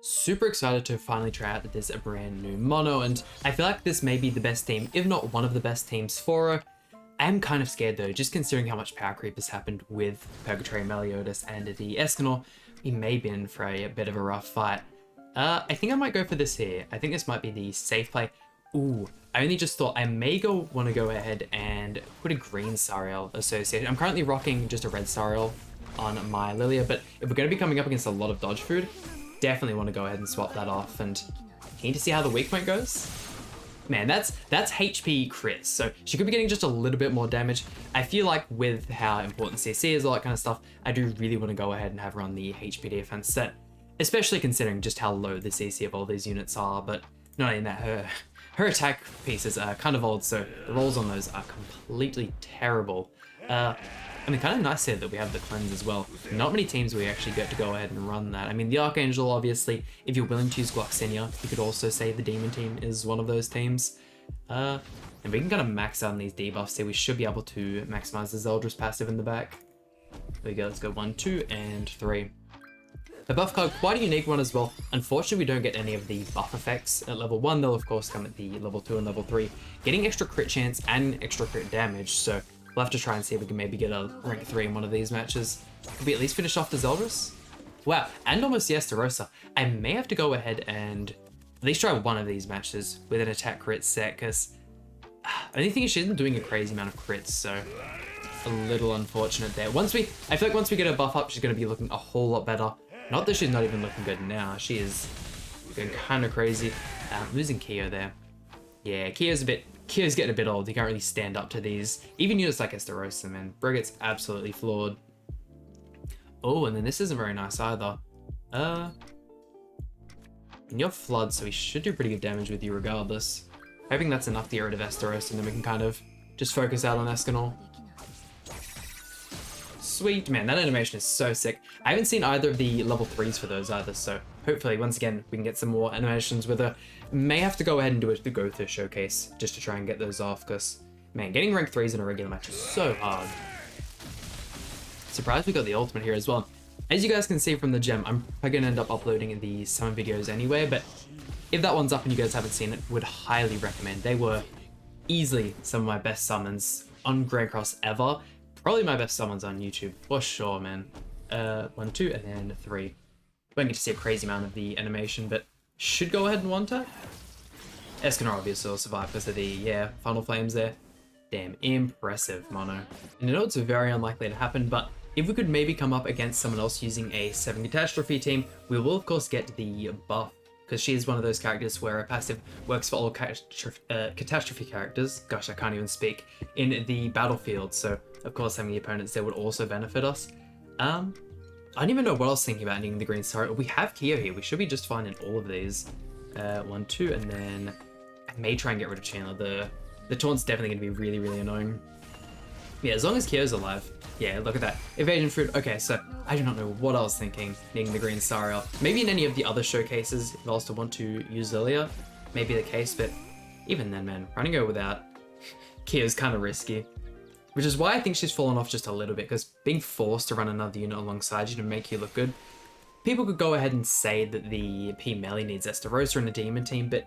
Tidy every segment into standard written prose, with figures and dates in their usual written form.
Super excited to finally try out this brand new mono, and I feel like this may be the best team, if not one of the best teams for her. I am kind of scared though, just considering how much power creep has happened with Purgatory, Meliodas, and the Escanor. We may be in for a bit of a rough fight. I think I might go for this here. I think this might be the safe play. Ooh, I only just thought I may want to go ahead and put a green Sariel associated. I'm currently rocking just a red Sariel on my Lilia, but if we're going to be coming up against a lot of dodge food, definitely want to go ahead and swap that off. And keen to see how the weak point goes. Man, that's HP crits, so she could be getting just a little bit more damage. I feel like with how important CC is, all that kind of stuff, I do really want to go ahead and have her on the HP defense set, especially considering just how low the CC of all these units are. But not only that, her attack pieces are kind of old, so the rolls on those are completely terrible. I mean, kind of nice here that we have the cleanse as well. Not many teams we actually get to go ahead and run that. I mean, the Archangel, obviously, if you're willing to use Gloxinia, you could also say the Demon team is one of those teams. And we can kind of max out on these debuffs here. We should be able to maximize the Zeldris passive in the back. There we go, let's go 1, 2, and 3. A buff card, quite a unique one as well. Unfortunately, we don't get any of the buff effects at level 1. They'll, of course, come at the level 2 and level 3. Getting extra crit chance and extra crit damage, so we'll have to try and see if we can maybe get a rank 3 in one of these matches. Could we at least finish off the Zeldris? Wow, and almost the Estarossa. I may have to go ahead and at least try one of these matches with an attack crit set, because only thing is she isn't doing a crazy amount of crits, so a little unfortunate there. I feel like once we get her buff up, she's going to be looking a whole lot better. Not that she's not even looking good now. She is going kind of crazy. Losing Keo there. Yeah, Keo's getting a bit old. He can't really stand up to these. Even units like Estarossa, man. Brigitt's absolutely flawed. Oh, and then this isn't very nice either. And you're Flood, so we should do pretty good damage with you regardless. Hoping that's enough to get rid of Estarossa, and then we can kind of just focus out on Escanor. Sweet, man, that animation is so sick. I haven't seen either of the level 3s for those either, so hopefully, once again, we can get some more animations with her. May have to go ahead and do the Gotha showcase just to try and get those off, because, man, getting rank 3s in a regular match is so hard. Surprised we got the ultimate here as well. As you guys can see from the gem, I'm probably going to end up uploading the summon videos anyway, but if that one's up and you guys haven't seen it, would highly recommend. They were easily some of my best summons on Grand Cross ever. Probably my best summons on YouTube, for sure, man. 1, 2, and then 3. Won't get to see a crazy amount of the animation, but should go ahead and one tap. Escanor obviously will survive because of the, Final Flames there. Damn, impressive mono. And I know it's very unlikely to happen, but if we could maybe come up against someone else using a 7 Catastrophe team, we will of course get the buff, because she is one of those characters where a passive works for all Catastrophe characters, gosh, I can't even speak, in the battlefield, so of course having the opponents there would also benefit us. I don't even know what I was thinking about needing the green star. We have Keo here, we should be just fine in all of these. 1, 2, and then I may try and get rid of Chandler. The taunt's definitely going to be really, really annoying. Yeah, as long as Keo's alive. Yeah, look at that. Evasion fruit. Okay, so I do not know what I was thinking, needing the green Sariel. Maybe in any of the other showcases, if I was to want to use Lilia, may be the case, but even then, man, running her without Keo's kind of risky. Which is why I think she's fallen off just a little bit, because being forced to run another unit alongside you to make you look good, people could go ahead and say that the P melee needs Estarossa in the Demon team, but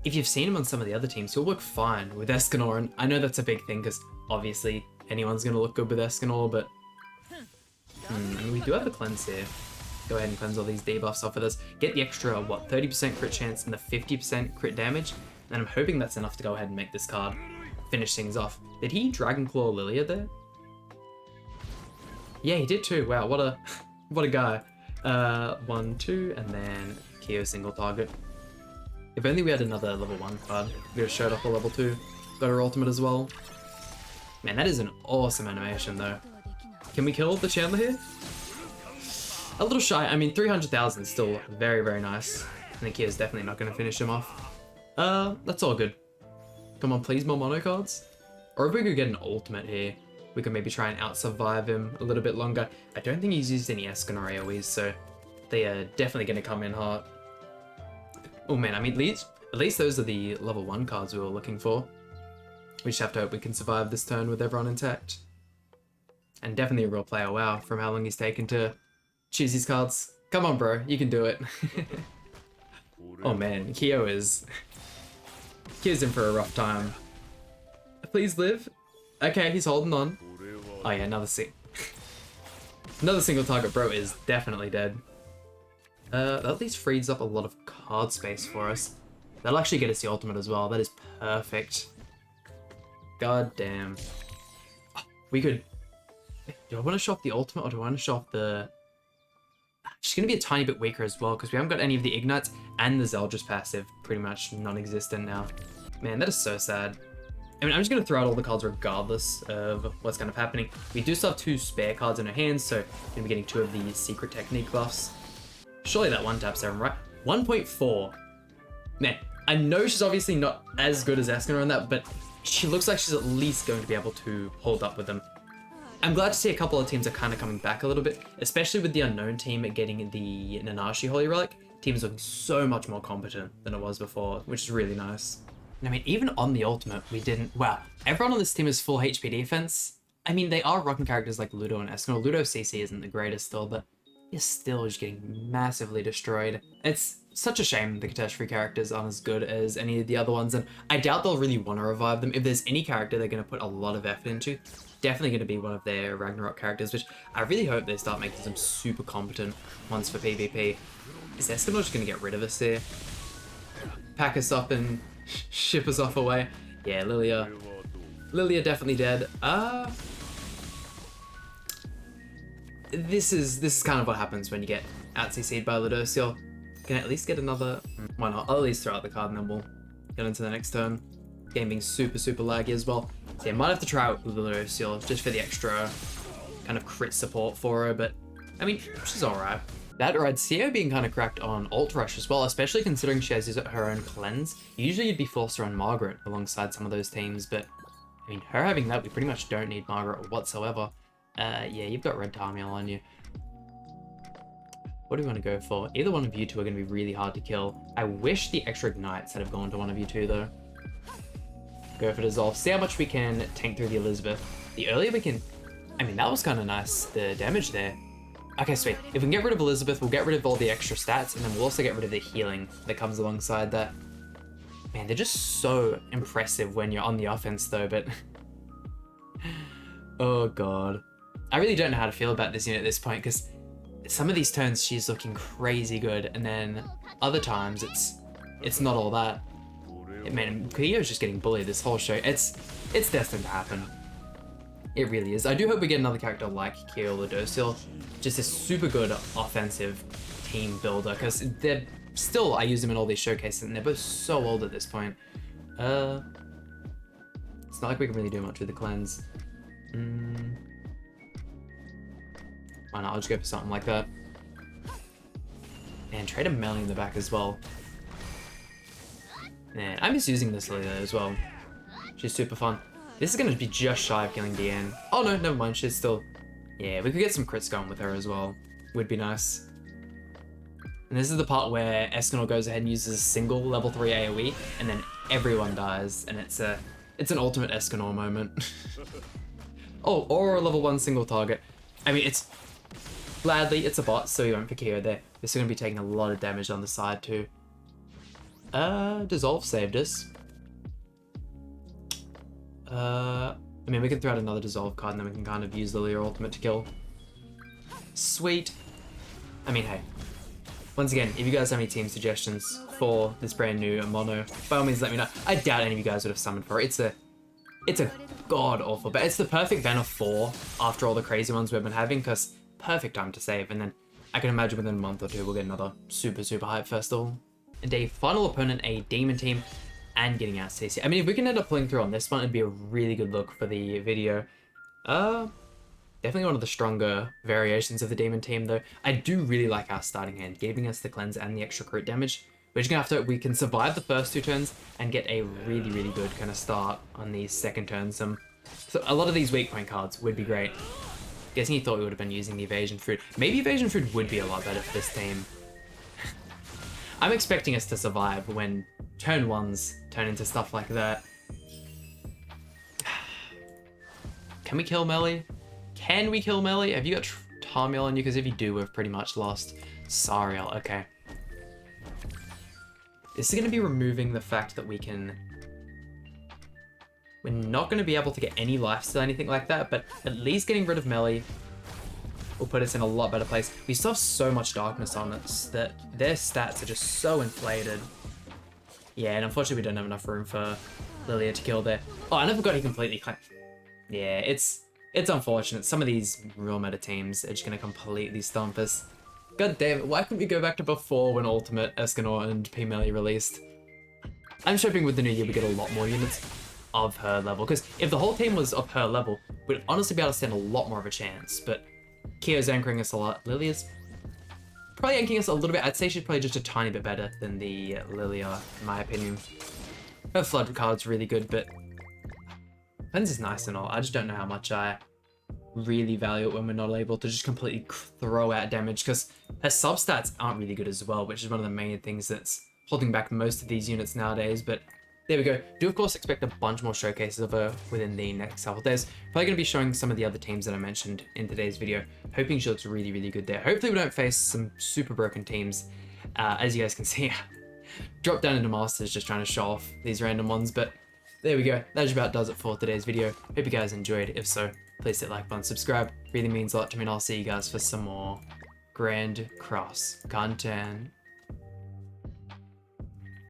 if you've seen him on some of the other teams, he'll work fine with Escanor, and I know that's a big thing, because obviously anyone's going to look good with Escanor, but and we do have the cleanse here. Go ahead and cleanse all these debuffs off of this. Get the extra, 30% crit chance and the 50% crit damage, and I'm hoping that's enough to go ahead and make this card finish things off. Did he Dragonclaw Lilia there? Yeah, he did too. Wow, what a guy. 1, 2, and then Keo single target. If only we had another level 1 card. We would have showed up a level 2. Got her ultimate as well. Man, that is an awesome animation though. Can we kill the Chandler here? A little shy. I mean, 300,000 is still very, very nice. I think Keo's definitely not going to finish him off. That's all good. Come on, please, more mono cards. Or if we could get an ultimate here, we could maybe try and out-survive him a little bit longer. I don't think he's used any Escanor AoEs, so they are definitely going to come in hard. Oh man, I mean, at least those are the level 1 cards we were looking for. We just have to hope we can survive this turn with everyone intact. And definitely a real player, wow, from how long he's taken to choose these cards. Come on, bro, you can do it. Oh man, Kyo's in for a rough time. Please live. Okay, he's holding on. Oh yeah, another single target bro is definitely dead. That at least frees up a lot of card space for us. That'll actually get us the ultimate as well. That is perfect. God damn. Oh, we could... Do I want to show off the ultimate or do I want to show off the... She's going to be a tiny bit weaker as well because we haven't got any of the ignites and the Zeldris passive pretty much non-existent now. Man, that is so sad. I mean, I'm just going to throw out all the cards regardless of what's kind of happening. We do still have 2 spare cards in our hands, so we're going to be getting 2 of the secret technique buffs. Surely that 1-tap serum, right? 1.4. Man, I know she's obviously not as good as Escanor on that, but she looks like she's at least going to be able to hold up with them. I'm glad to see a couple of teams are kind of coming back a little bit, especially with the unknown team getting the Nanashi Holy Relic. Team is looking so much more competent than it was before, which is really nice. And I mean, even on the ultimate, we didn't... Wow, everyone on this team is full HP defense. I mean, they are rocking characters like Ludo and Escanor. Ludo CC isn't the greatest still, but he's still just getting massively destroyed. It's such a shame the Catastrophe characters aren't as good as any of the other ones, and I doubt they'll really want to revive them. If there's any character they're going to put a lot of effort into, definitely going to be one of their Ragnarok characters, which I really hope they start making some super competent ones for PvP. Is Escanor just going to get rid of us here? Pack us up and ship us off away? Yeah, Lilia definitely dead. This is kind of what happens when you get out-CC'd by Ludociel. Can I at least get another... Why not? I'll at least throw out the card and then we'll get into the next turn. Game being super laggy as well. So yeah, might have to try out Ludociel just for the extra kind of crit support for her, but I mean, she's alright. That or I'd see her being kind of cracked on Ult Rush as well, especially considering she has her own cleanse. Usually you'd be forced to run Margaret alongside some of those teams, but I mean, her having that, we pretty much don't need Margaret whatsoever. Yeah, you've got Red Tarmiel on you. What do we want to go for? Either one of you two are going to be really hard to kill. I wish the extra ignites had have gone to one of you two though. Go for Dissolve. See how much we can tank through the Elizabeth. The earlier we can... I mean, that was kind of nice, the damage there. Okay, sweet. If we can get rid of Elizabeth, we'll get rid of all the extra stats, and then we'll also get rid of the healing that comes alongside that. Man, they're just so impressive when you're on the offense though, but... Oh god. I really don't know how to feel about this unit at this point, because some of these turns she's looking crazy good, and then other times it's not all that. Man, Kyo's just getting bullied this whole show. It's destined to happen. It really is. I do hope we get another character like Kyo Ludociel, just a super good offensive team builder, because they're still, I use them in all these showcases, and they're both so old at this point. It's not like we can really do much with the cleanse. Why not? I'll just go for something like that. And trade a melee in the back as well. Man, I'm just using this Lilia as well. She's super fun. This is going to be just shy of killing Deanne. Oh no, never mind. She's still... Yeah, we could get some crits going with her as well. Would be nice. And this is the part where Escanor goes ahead and uses a single level 3 AoE, and then everyone dies, and it's an ultimate Escanor moment. Oh, or a level 1 single target. I mean, it's... Gladly, it's a bot, so we won't for Kyo there. They're still going to be taking a lot of damage on the side too. Dissolve saved us. I mean, we can throw out another Dissolve card and then we can kind of use the Lilia ultimate to kill. Sweet. I mean, hey. Once again, if you guys have any team suggestions for this brand new mono, by all means let me know. I doubt any of you guys would have summoned for it. It's a god-awful, but it's the perfect Banner 4 after all the crazy ones we've been having, because perfect time to save, and then I can imagine within a month or two we'll get another super hype festival. And a final opponent, a demon team, and getting out CC. I mean, if we can end up pulling through on this one, it'd be a really good look for the video. Definitely one of the stronger variations of the demon team though. I do really like our starting hand, giving us the cleanse and the extra crit damage. We're just gonna have to, we can survive the first 2 turns and get a really good kind of start on these second turns. So a lot of these weak point cards would be great. Guessing you thought we would have been using the evasion fruit. Maybe evasion fruit would be a lot better for this team. I'm expecting us to survive when turn 1s turn into stuff like that. Can we kill melee? Can we kill melee? Have you got Tarmiel on you? Because if you do, we've pretty much lost. Sariel, okay. This is going to be removing the fact that we're not going to be able to get any lifesteal, anything like that, but at least getting rid of melee will put us in a lot better place. We still have so much darkness on us that their stats are just so inflated. Yeah, and unfortunately we don't have enough room for Lilia to kill there. Oh, and I forgot he completely yeah, it's unfortunate. Some of these real meta teams are just going to completely stomp us. God damn it, why couldn't we go back to before when Ultimate, Escanor, and P Melee released? I'm just hoping with the new year we get a lot more units of her level, because if the whole team was of her level, we'd honestly be able to stand a lot more of a chance, but Kyo's anchoring us a lot. Lilia's probably anchoring us a little bit. I'd say she's probably just a tiny bit better than the Lilia, in my opinion. Her flood card's really good, but Cleanse is nice and all. I just don't know how much I really value it when we're not able to just completely throw out damage, because her substats aren't really good as well, which is one of the main things that's holding back most of these units nowadays. But there we go. Do of course expect a bunch more showcases of her within the next couple of days. Probably going to be showing some of the other teams that I mentioned in today's video. Hoping she looks really, really good there. Hopefully we don't face some super broken teams. As you guys can see, drop down into Masters just trying to show off these random ones. But there we go. That just about does it for today's video. Hope you guys enjoyed. If so, please hit like button, subscribe. Really means a lot to me, and I'll see you guys for some more Grand Cross content.